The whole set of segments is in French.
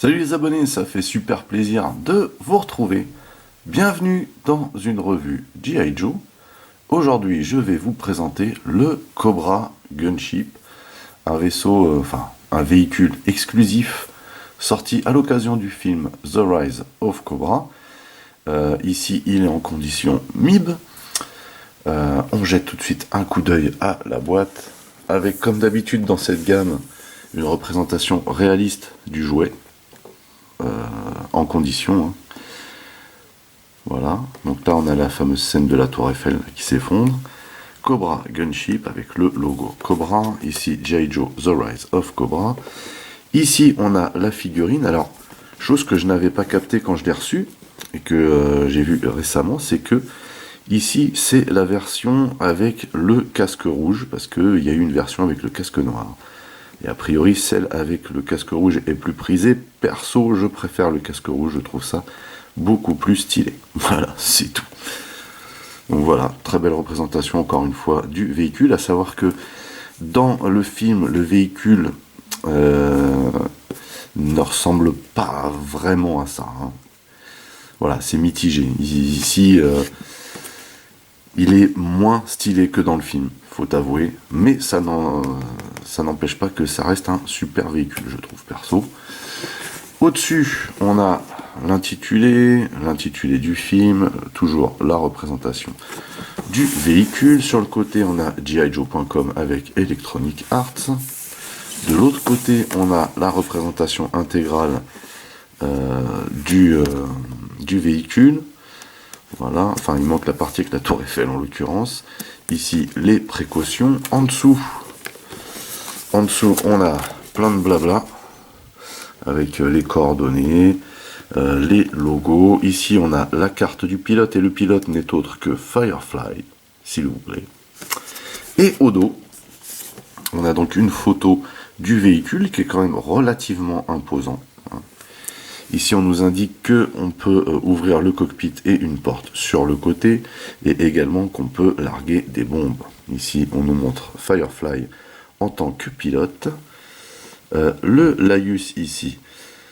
Salut les abonnés, ça fait super plaisir de vous retrouver. Bienvenue dans une revue G.I. Joe. Aujourd'hui, je vais vous présenter le Cobra Gunship, un vaisseau, un véhicule exclusif sorti à l'occasion du film The Rise of Cobra. Ici, il est en condition MIB. On jette tout de suite un coup d'œil à la boîte, avec comme d'habitude dans cette gamme, une représentation réaliste du jouet. En condition. Hein. Voilà. Donc là, on a la fameuse scène de la Tour Eiffel qui s'effondre. Cobra Gunship avec le logo Cobra. Ici, G.I. Joe The Rise of Cobra. Ici, on a la figurine. Alors, chose que je n'avais pas capté quand je l'ai reçue et que j'ai vu récemment, c'est que ici, c'est la version avec le casque rouge parce qu'il y a eu une version avec le casque noir. Et a priori, celle avec le casque rouge est plus prisée. Perso, je préfère le casque rouge, je trouve ça beaucoup plus stylé. Voilà, c'est tout. Donc voilà, très belle représentation encore une fois du véhicule, à savoir que dans le film, le véhicule ne ressemble pas vraiment à ça. Hein. Voilà, c'est mitigé. Ici, il est moins stylé que dans le film, faut avouer, mais ça n'empêche pas que ça reste un super véhicule, je trouve, perso. Au-dessus, on a l'intitulé du film, toujours la représentation du véhicule. Sur le côté, on a gijoe.com avec Electronic Arts. De l'autre côté, on a la représentation intégrale du véhicule. Voilà, enfin il manque la partie avec la Tour Eiffel en l'occurrence. Ici, les précautions. En dessous, on a plein de blabla avec les coordonnées, les logos. Ici, on a la carte du pilote et le pilote n'est autre que Firefly, s'il vous plaît. Et au dos, on a donc une photo du véhicule qui est quand même relativement imposant. Ici, on nous indique qu'on peut ouvrir le cockpit et une porte sur le côté, et également qu'on peut larguer des bombes. Ici, on nous montre Firefly en tant que pilote. Le Laïus ici,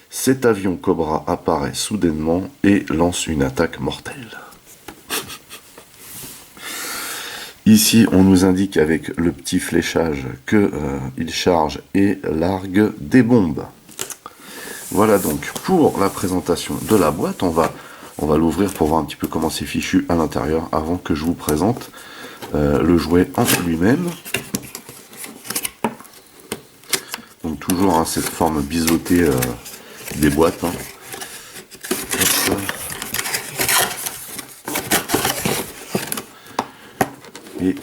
cet avion Cobra apparaît soudainement et lance une attaque mortelle. Ici, on nous indique avec le petit fléchage qu'il charge et largue des bombes. Voilà donc pour la présentation de la boîte. On va l'ouvrir pour voir un petit peu comment c'est fichu à l'intérieur avant que je vous présente le jouet en lui-même. Donc toujours hein, cette forme biseautée des boîtes. Hein. Et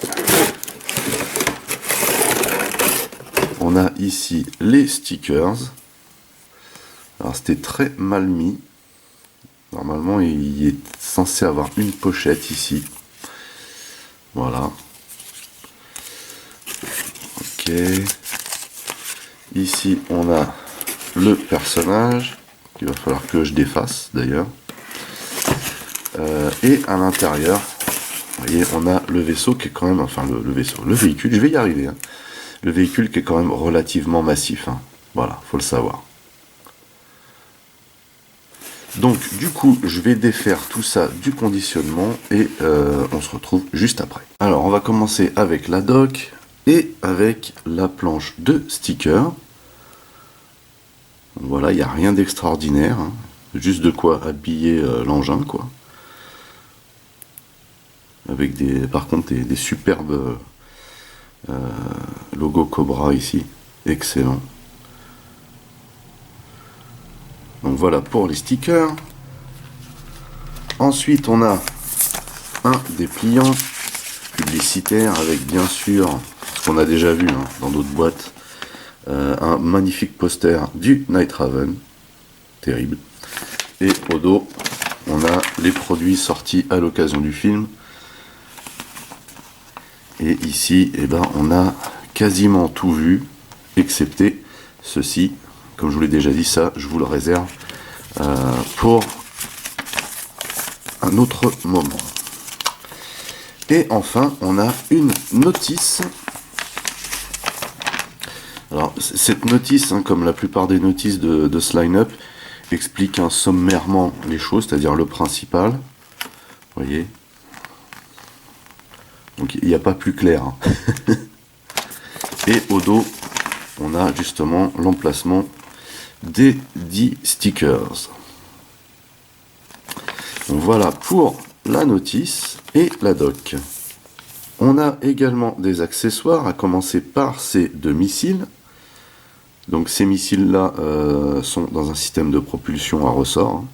on a ici les stickers. Alors c'était très mal mis. Normalement il est censé avoir une pochette ici. Voilà. Ok. Ici on a le personnage. Il va falloir que je défasse d'ailleurs. Et à l'intérieur, vous voyez, on a le vaisseau qui est quand même, enfin le véhicule, je vais y arriver. Hein. Le véhicule qui est quand même relativement massif. Hein. Voilà, faut le savoir. Donc du coup, je vais défaire tout ça du conditionnement et on se retrouve juste après. Alors, on va commencer avec la dock et avec la planche de stickers. Voilà, il n'y a rien d'extraordinaire, hein. Juste de quoi habiller l'engin, quoi. Avec par contre des superbes logos Cobra ici, excellent. Donc voilà pour les stickers. Ensuite, on a un dépliant publicitaire avec bien sûr ce qu'on a déjà vu hein, dans d'autres boîtes. Un magnifique poster du Night Raven. Terrible. Et au dos, on a les produits sortis à l'occasion du film. Et ici, eh ben, on a quasiment tout vu, excepté ceci. Comme je vous l'ai déjà dit, ça, je vous le réserve pour un autre moment. Et enfin, on a une notice. Alors, cette notice, hein, comme la plupart des notices de ce line-up, explique sommairement les choses, c'est-à-dire le principal. Vous voyez. Donc il n'y a pas plus clair. Hein. Et au dos, on a justement l'emplacement des 10 stickers. Donc voilà pour la notice et la doc. On a également des accessoires, à commencer par ces 2 missiles. Donc ces missiles-là sont dans un système de propulsion à ressort. Hein.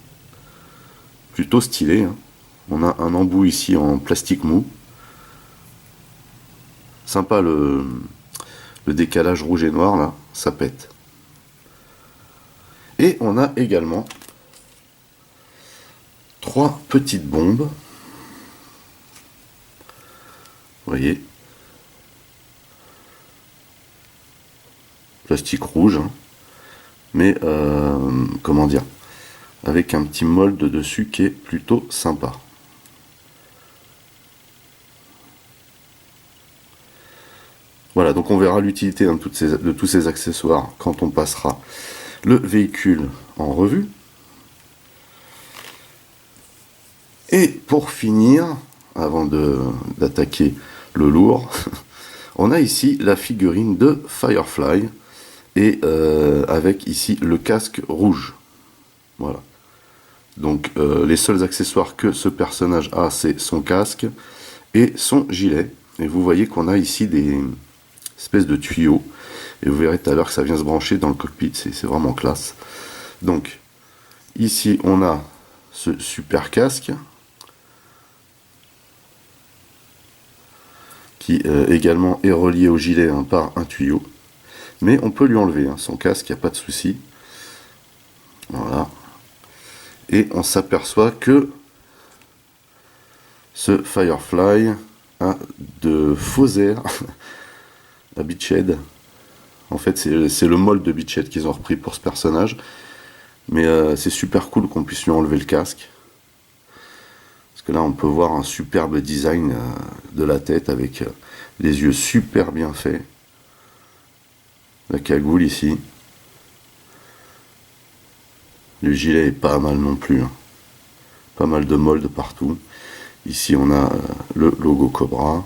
Plutôt stylé. Hein. On a un embout ici en plastique mou. Sympa le décalage rouge et noir là, ça pète. Et on a également 3 petites bombes. Vous voyez. Plastique rouge. Hein. Mais comment dire, avec un petit mold dessus qui est plutôt sympa. Voilà, donc on verra l'utilité de tous ces accessoires quand on passera le véhicule en revue. Et pour finir, avant d'attaquer le lourd, on a ici la figurine de Firefly, et avec ici le casque rouge. Voilà. Donc les seuls accessoires que ce personnage a, c'est son casque et son gilet. Et vous voyez qu'on a ici des espèces de tuyaux. Et vous verrez tout à l'heure que ça vient se brancher dans le cockpit. C'est vraiment classe. Donc ici on a ce super casque qui également est relié au gilet hein, par un tuyau. Mais on peut lui enlever hein, son casque, il n'y a pas de souci. Voilà. Et on s'aperçoit que ce Firefly a de faux airs à Beachhead. En fait, c'est le mold de Beachhead qu'ils ont repris pour ce personnage. Mais c'est super cool qu'on puisse lui enlever le casque. Parce que là, on peut voir un superbe design de la tête avec les yeux super bien faits. La cagoule ici. Le gilet est pas mal non plus. Hein. Pas mal de moldes partout. Ici on a le logo Cobra.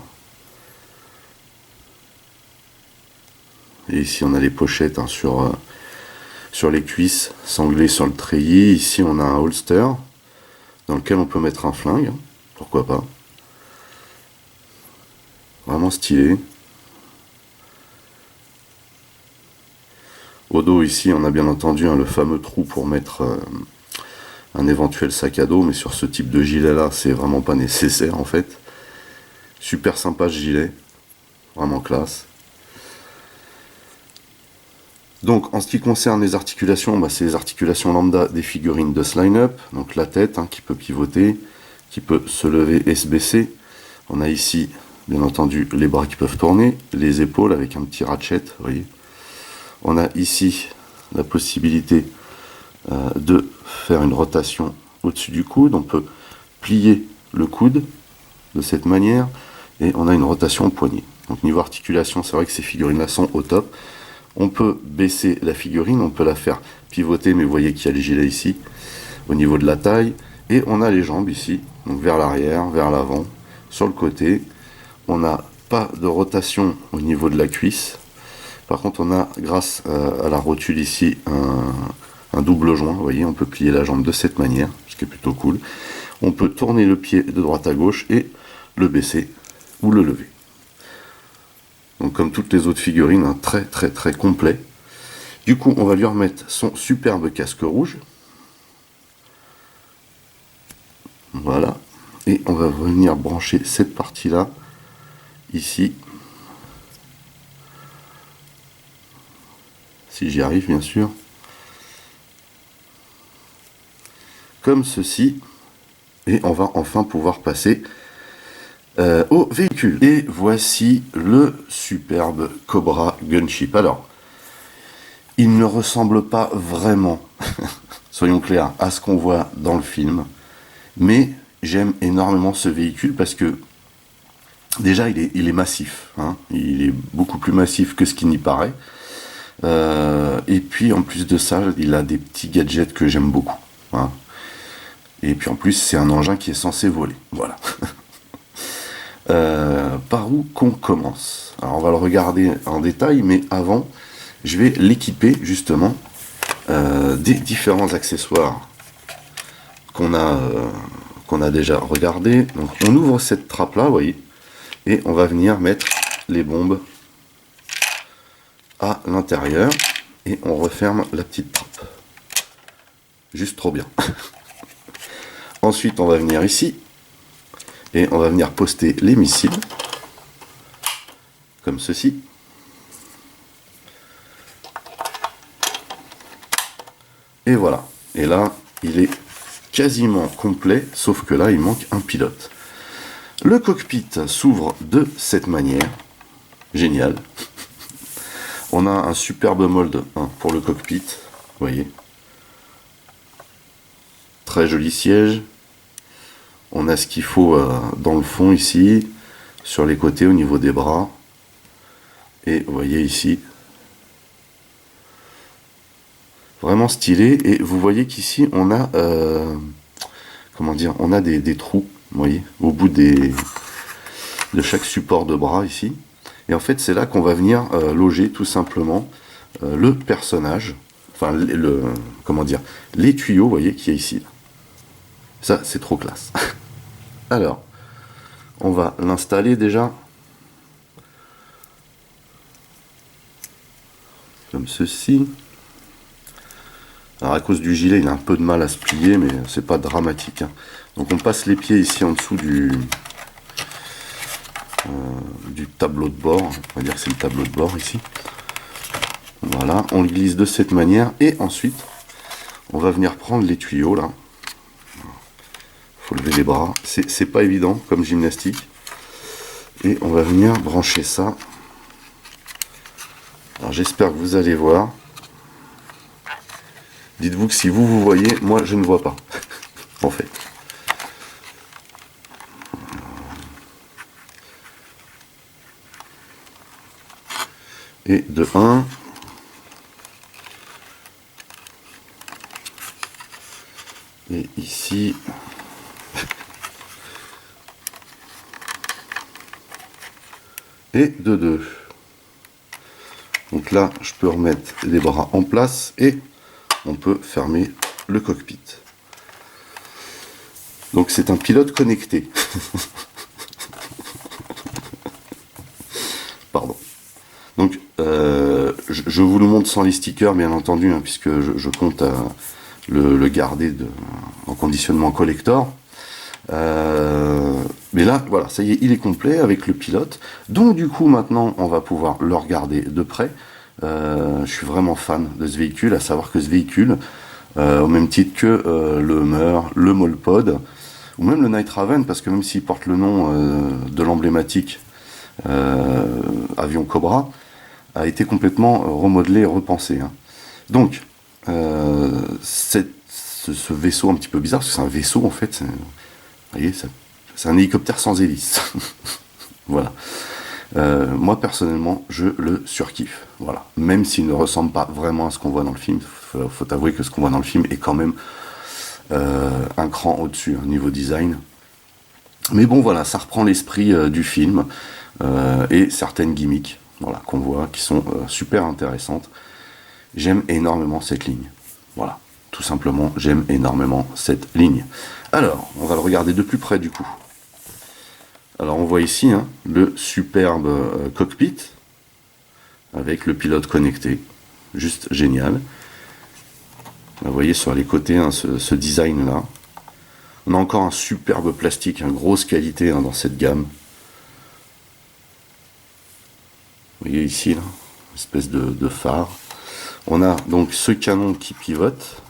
Et ici on a les pochettes hein, sur les cuisses, sanglées sur le treillis. Ici on a un holster dans lequel on peut mettre un flingue. Hein. Pourquoi pas. Vraiment stylé. Au dos ici on a bien entendu hein, le fameux trou pour mettre un éventuel sac à dos, mais sur ce type de gilet là c'est vraiment pas nécessaire en fait. Super sympa ce gilet, vraiment classe. Donc en ce qui concerne les articulations, bah, c'est les articulations lambda des figurines de ce line-up. Donc la tête hein, qui peut pivoter, qui peut se lever et se baisser. On a ici bien entendu les bras qui peuvent tourner, les épaules avec un petit ratchet, vous voyez. On a ici la possibilité de faire une rotation au-dessus du coude. On peut plier le coude de cette manière et on a une rotation au poignet. Donc niveau articulation, c'est vrai que ces figurines-là sont au top. On peut baisser la figurine, on peut la faire pivoter, mais vous voyez qu'il y a les gilets ici, au niveau de la taille. Et on a les jambes ici, donc vers l'arrière, vers l'avant, sur le côté. On n'a pas de rotation au niveau de la cuisse. Par contre, on a, grâce à la rotule ici, un double joint. Vous voyez, on peut plier la jambe de cette manière, ce qui est plutôt cool. On peut tourner le pied de droite à gauche et le baisser ou le lever. Donc comme toutes les autres figurines, un très très très complet. Du coup, on va lui remettre son superbe casque rouge. Voilà. Et on va venir brancher cette partie-là, ici. Si j'y arrive, bien sûr. Comme ceci. Et on va enfin pouvoir passer au véhicule. Et voici le superbe Cobra Gunship. Alors, il ne ressemble pas vraiment, soyons clairs, à ce qu'on voit dans le film. Mais j'aime énormément ce véhicule parce que déjà il est massif. Hein. Il est beaucoup plus massif que ce qui n'y paraît. Et puis en plus de ça, il a des petits gadgets que j'aime beaucoup. Hein. Et puis en plus, c'est un engin qui est censé voler. Voilà. Par où qu'on commence? Alors on va le regarder en détail, mais avant, je vais l'équiper justement des différents accessoires qu'on a déjà regardé. Donc on ouvre cette trappe là, vous voyez, et on va venir mettre les bombes à l'intérieur et on referme la petite trappe. Juste trop bien. Ensuite on va venir ici et on va venir poster les missiles comme ceci. Et voilà. Et là, il est quasiment complet, sauf que là, il manque un pilote. Le cockpit s'ouvre de cette manière. Génial. On a un superbe molde pour le cockpit. Vous voyez. Très joli siège. On a ce qu'il faut dans le fond ici, sur les côtés au niveau des bras. Et vous voyez ici. Vraiment stylé. Et vous voyez qu'ici, on a... comment dire, on a des trous, vous voyez, au bout de chaque support de bras ici. Et en fait, c'est là qu'on va venir loger tout simplement le personnage, enfin, comment dire, les tuyaux, vous voyez, qu'il y a ici. Ça, c'est trop classe. Alors, on va l'installer déjà. Comme ceci. Alors à cause du gilet, il a un peu de mal à se plier, mais c'est pas dramatique. Hein. Donc on passe les pieds ici en dessous du tableau de bord. On va dire que c'est le tableau de bord ici. Voilà, on le glisse de cette manière et ensuite on va venir prendre les tuyaux là. Faut lever les bras. C'est pas évident comme gymnastique. Et on va venir brancher ça. Alors j'espère que vous allez voir. Dites-vous que si vous voyez, moi je ne vois pas. En fait. Et de 1. Et ici. Et de 2. Donc là, je peux remettre les bras en place et on peut fermer le cockpit. Donc c'est un pilote connecté. Pardon. Donc je vous le montre sans les stickers bien entendu, hein, puisque je compte le garder en conditionnement collector. Mais là, voilà, ça y est, il est complet avec le pilote. Donc du coup, maintenant, on va pouvoir le regarder de près. Je suis vraiment fan de ce véhicule, à savoir que ce véhicule, au même titre que le Hummer, le Molpod, ou même le Night Raven, parce que même s'il porte le nom de l'emblématique avion Cobra, a été complètement remodelé et repensé. Hein. Donc, ce vaisseau un petit peu bizarre, parce que c'est un vaisseau en fait, vous voyez, c'est un hélicoptère sans hélice. Voilà. Moi personnellement, je le surkiffe. Voilà. Même s'il ne ressemble pas vraiment à ce qu'on voit dans le film, faut avouer que ce qu'on voit dans le film est quand même un cran au-dessus au niveau design. Mais bon, voilà, ça reprend l'esprit du film et certaines gimmicks, voilà, qu'on voit, qui sont super intéressantes. J'aime énormément cette ligne. Voilà, tout simplement, j'aime énormément cette ligne. Alors, on va le regarder de plus près du coup. Alors on voit ici hein, le superbe cockpit avec le pilote connecté, juste génial. Vous voyez sur les côtés hein, ce design là. On a encore un superbe plastique, une grosse qualité hein, dans cette gamme. Vous voyez ici, là, une espèce de phare. On a donc ce canon qui pivote,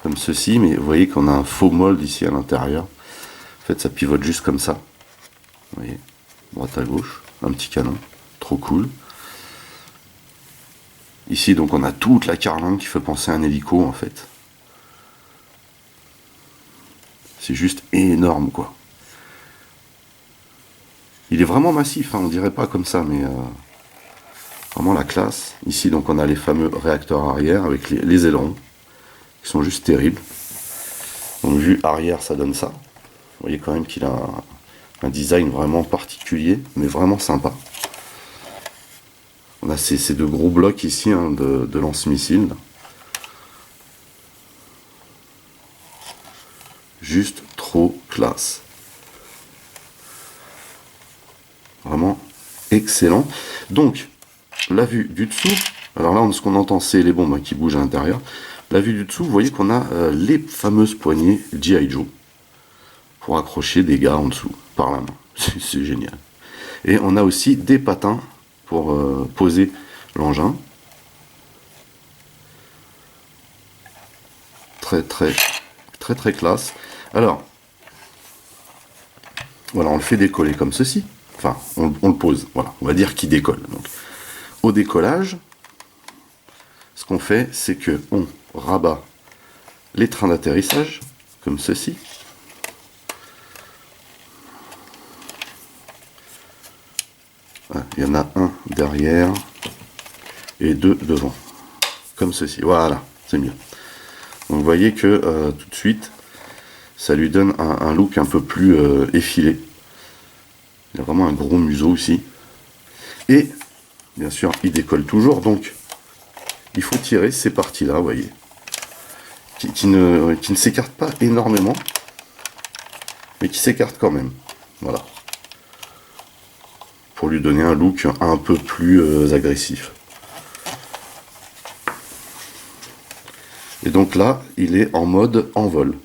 comme ceci, mais vous voyez qu'on a un faux mold ici à l'intérieur. En fait, ça pivote juste comme ça. Vous voyez, droite à gauche, un petit canon, trop cool. Ici, donc, on a toute la carlingue qui fait penser à un hélico, en fait. C'est juste énorme, quoi. Il est vraiment massif, hein, on dirait pas comme ça, mais Vraiment la classe. Ici, donc, on a les fameux réacteurs arrière avec les ailerons qui sont juste terribles. Donc, vue arrière, ça donne ça. Vous voyez quand même qu'il a un design vraiment particulier, mais vraiment sympa. On a ces deux gros blocs ici hein, de lance-missiles. Juste trop classe. Vraiment excellent. Donc, la vue du dessous, alors là, ce qu'on entend, c'est les bombes qui bougent à l'intérieur. La vue du dessous, vous voyez qu'on a les fameuses poignées G.I. Joe pour accrocher des gars en dessous par la main. C'est génial. Et on a aussi des patins pour poser l'engin. Très classe. Alors, voilà, on le fait décoller comme ceci. Enfin, on le pose. Voilà, on va dire qu'il décolle. Donc, au décollage, ce qu'on fait, c'est que on rabat les trains d'atterrissage comme ceci. Voilà, il y en a un derrière et deux devant, comme ceci. Voilà, c'est mieux. Donc vous voyez que tout de suite, ça lui donne un look un peu plus effilé. Il y a vraiment un gros museau ici. Et bien sûr, il décolle toujours, donc il faut tirer ces parties-là, vous voyez, qui ne s'écartent pas énormément, mais qui s'écartent quand même. Voilà. Pour lui donner un look un peu plus agressif. Et donc là, il est en mode envol.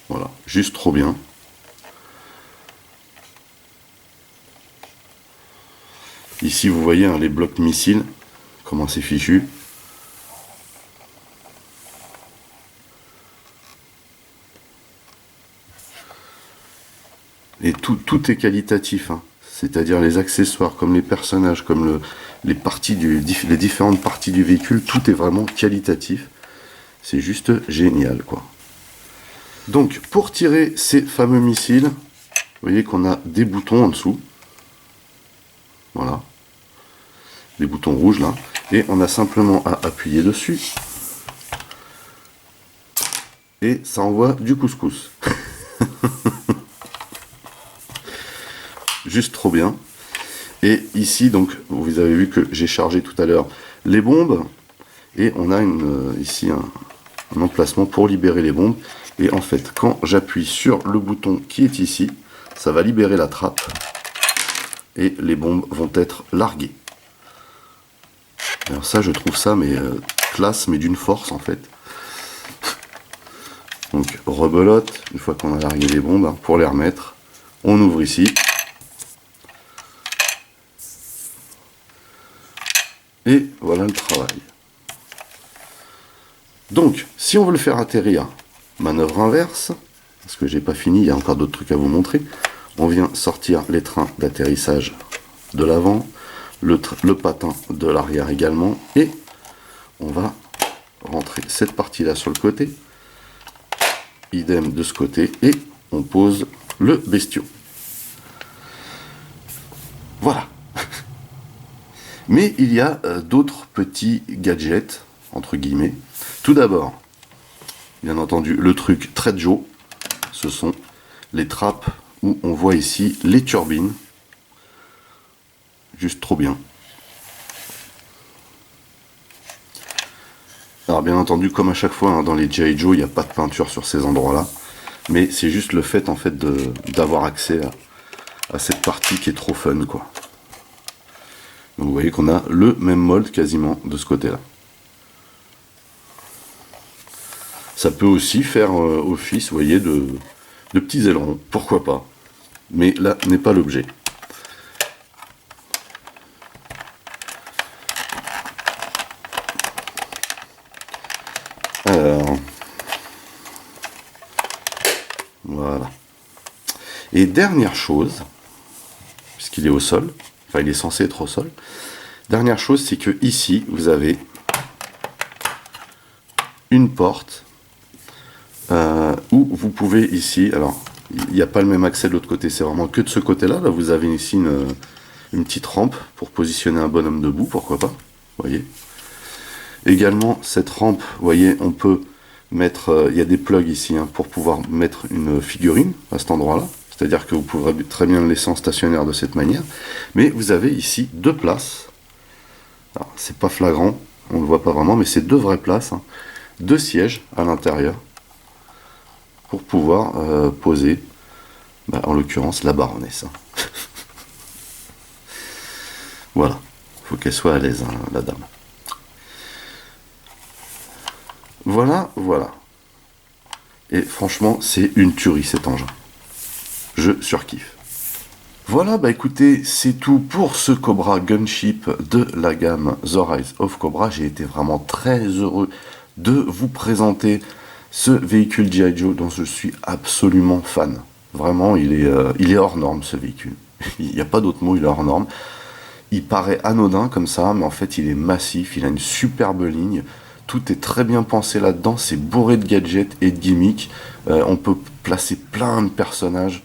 Voilà, juste trop bien. Ici, vous voyez hein, les blocs missiles, comment c'est fichu. Et tout est qualitatif, hein. C'est-à-dire les accessoires, comme les personnages, comme les différentes parties du véhicule, tout est vraiment qualitatif. C'est juste génial, quoi. Donc, pour tirer ces fameux missiles, vous voyez qu'on a des boutons en dessous. Voilà. Les boutons rouges, là. Et on a simplement à appuyer dessus. Et ça envoie du couscous. Juste trop bien. Et ici, donc, vous avez vu que j'ai chargé tout à l'heure les bombes. Et on a ici un emplacement pour libérer les bombes. Et en fait, quand j'appuie sur le bouton qui est ici, ça va libérer la trappe. Et les bombes vont être larguées. Alors ça, je trouve ça, mais classe, mais d'une force, en fait. Donc, rebelote, une fois qu'on a largué les bombes, hein, pour les remettre, on ouvre ici. Et voilà le travail. Donc, si on veut le faire atterrir, manœuvre inverse, parce que j'ai pas fini, il y a encore d'autres trucs à vous montrer. On vient sortir les trains d'atterrissage de l'avant, le patin de l'arrière également, et on va rentrer cette partie-là sur le côté, idem de ce côté, et on pose le bestiau. Voilà. Mais il y a d'autres petits gadgets, entre guillemets. Tout d'abord, bien entendu, le truc très Joe, ce sont les trappes où on voit ici les turbines. Juste trop bien. Alors bien entendu, comme à chaque fois hein, dans les G.I. Joe, il n'y a pas de peinture sur ces endroits-là. Mais c'est juste le fait en fait d'avoir accès à cette partie qui est trop fun, quoi. Donc vous voyez qu'on a le même mold quasiment de ce côté-là. Ça peut aussi faire office, vous voyez, de petits ailerons, pourquoi pas. Mais là n'est pas l'objet. Alors, voilà. Et dernière chose, puisqu'il est au sol, enfin il est censé être au sol, dernière chose c'est que ici vous avez une porte où vous pouvez ici, alors Il n'y a pas le même accès de l'autre côté, c'est vraiment que de ce côté-là. Là, vous avez ici une petite rampe pour positionner un bonhomme debout, pourquoi pas. Voyez. Également, cette rampe, vous voyez, on peut mettre, il y a des plugs ici hein, pour pouvoir mettre une figurine à cet endroit-là. C'est-à-dire que vous pourrez très bien le laisser en stationnaire de cette manière. Mais vous avez ici deux places. C'est pas flagrant, on ne le voit pas vraiment, mais c'est deux vraies places. Hein. Deux sièges à l'intérieur pour pouvoir poser, en l'occurrence, la baronesse. Hein. Voilà, il faut qu'elle soit à l'aise, hein, la dame. Voilà, voilà. Et franchement, c'est une tuerie cet engin. Je surkiffe. Voilà, écoutez, c'est tout pour ce Cobra Gunship de la gamme The Rise of Cobra. J'ai été vraiment très heureux de vous présenter ce véhicule G.I. Joe dont je suis absolument fan. Vraiment, il est hors norme ce véhicule. Il n'y a pas d'autre mot, il est hors norme. Il paraît anodin comme ça, mais en fait il est massif, il a une superbe ligne. Tout est très bien pensé là-dedans, c'est bourré de gadgets et de gimmicks. On peut placer plein de personnages.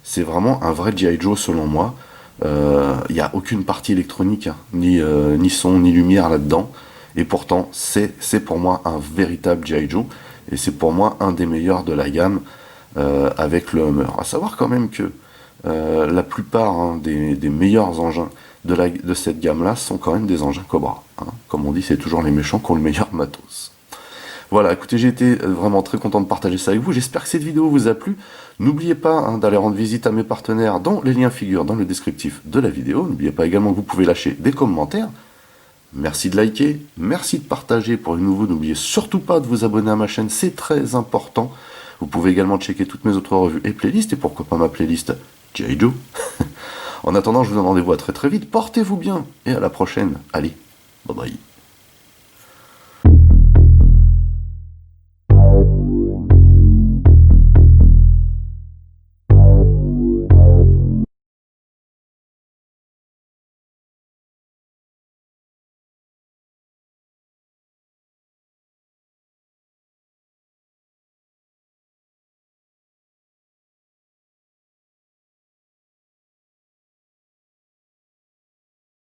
C'est vraiment un vrai G.I. Joe selon moi. Il n'y a aucune partie électronique, hein, ni son, ni lumière là-dedans. Et pourtant, c'est pour moi un véritable G.I. Joe. Et c'est pour moi un des meilleurs de la gamme avec le Hummer. À savoir quand même que la plupart hein, des meilleurs engins de cette gamme-là sont quand même des engins Cobra. Hein. Comme on dit, c'est toujours les méchants qui ont le meilleur matos. Voilà, écoutez, j'ai été vraiment très content de partager ça avec vous. J'espère que cette vidéo vous a plu. N'oubliez pas hein, d'aller rendre visite à mes partenaires dont les liens figurent dans le descriptif de la vidéo. N'oubliez pas également que vous pouvez lâcher des commentaires. Merci de liker, merci de partager pour les nouveaux. N'oubliez surtout pas de vous abonner à ma chaîne, c'est très important. Vous pouvez également checker toutes mes autres revues et playlists, et pourquoi pas ma playlist G.I. Joe. En attendant, je vous donne rendez-vous à très très vite. Portez-vous bien, et à la prochaine. Allez, bye bye.